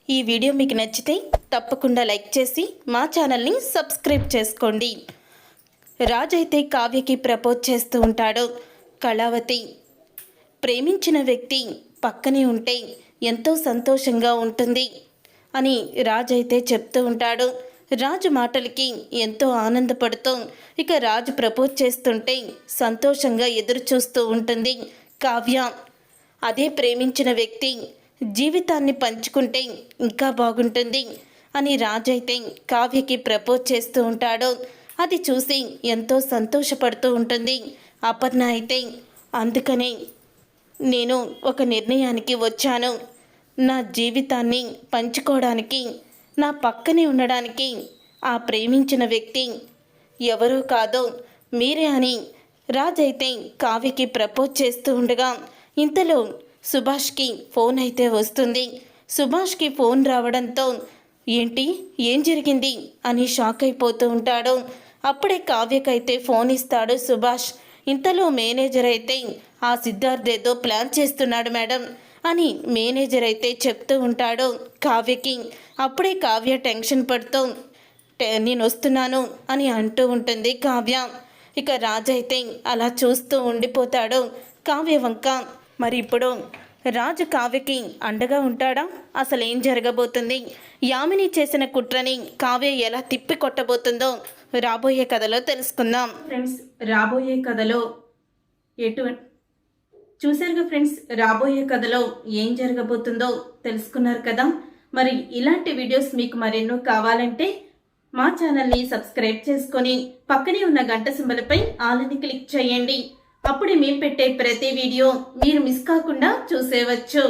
ఈ వీడియో మీకు నచ్చితే తప్పకుండా లైక్ చేసి మా ఛానల్ని సబ్స్క్రైబ్ చేసుకోండి. రాజ్ అయితే కావ్యకి ప్రపోజ్ చేస్తూ ఉంటాడు. కళావతి ప్రేమించిన వ్యక్తి పక్కనే ఉంటే ఎంతో సంతోషంగా ఉంటుంది అని రాజ్ అయితే చెప్తూ ఉంటాడు. రాజు మాటలకి ఎంతో ఆనందపడుతూ ఇక రాజు ప్రపోజ్ చేస్తుంటే సంతోషంగా ఎదురు చూస్తూ ఉంటుంది కావ్య. అదే ప్రేమించిన వ్యక్తి జీవితాన్ని పంచుకుంటే ఇంకా బాగుంటుంది అని రాజు అయితే కావ్యకి ప్రపోజ్ చేస్తూ ఉంటాడు. అది చూసి ఎంతో సంతోషపడుతూ ఉంటుంది అపర్ణ అయితే. అందుకనే నేను ఒక నిర్ణయానికి వచ్చాను. నా జీవితాన్ని పంచుకోవడానికి, నా పక్కనే ఉండడానికి ఆ ప్రేమించిన వ్యక్తి ఎవరో కాదో మీరే అని రాజ్ అయితే కావ్యకి ప్రపోజ్ చేస్తూ ఉండగా ఇంతలో సుభాష్కి ఫోన్ అయితే వస్తుంది. సుభాష్కి ఫోన్ రావడంతో ఏంటి, ఏం జరిగింది అని షాక్ అయిపోతూ ఉంటాడు. అప్పుడే కావ్యకైతే ఫోన్ ఇస్తాడు సుభాష్. ఇంతలో మేనేజర్ అయితే ఆ సిద్ధార్థ్ ఏదో ప్లాన్ చేస్తున్నాడు మేడం అని మేనేజర్ అయితే చెప్తూ ఉంటాడు కావ్యకి. అప్పుడే కావ్య టెన్షన్ పడుతూ నేను వస్తున్నాను అని అంటూ ఉంటుంది కావ్య. ఇక రాజు అయితే అలా చూస్తూ ఉండిపోతాడు కావ్య వంక. మరి ఇప్పుడు రాజు కావ్యకి అండగా ఉంటాడా? అసలు ఏం జరగబోతుంది? యామిని చేసిన కుట్రని కావ్య ఎలా తిప్పి కొట్టబోతుందో రాబోయే కథలో తెలుసుకుందాం ఫ్రెండ్స్. రాబోయే కథలో చూసారుగా ఫ్రెండ్స్, రాబోయే కథలో ఏం జరగబోతుందో తెలుసుకున్నారు కదా. మరి ఇలాంటి వీడియోస్ మీకు మరెన్నో కావాలంటే మా ఛానల్ని సబ్స్క్రైబ్ చేసుకొని పక్కనే ఉన్న గంట సింబల్పై ఆల్ని క్లిక్ చేయండి. అప్పుడే మేము పెట్టే ప్రతి వీడియో మీరు మిస్ కాకుండా చూసేవచ్చు.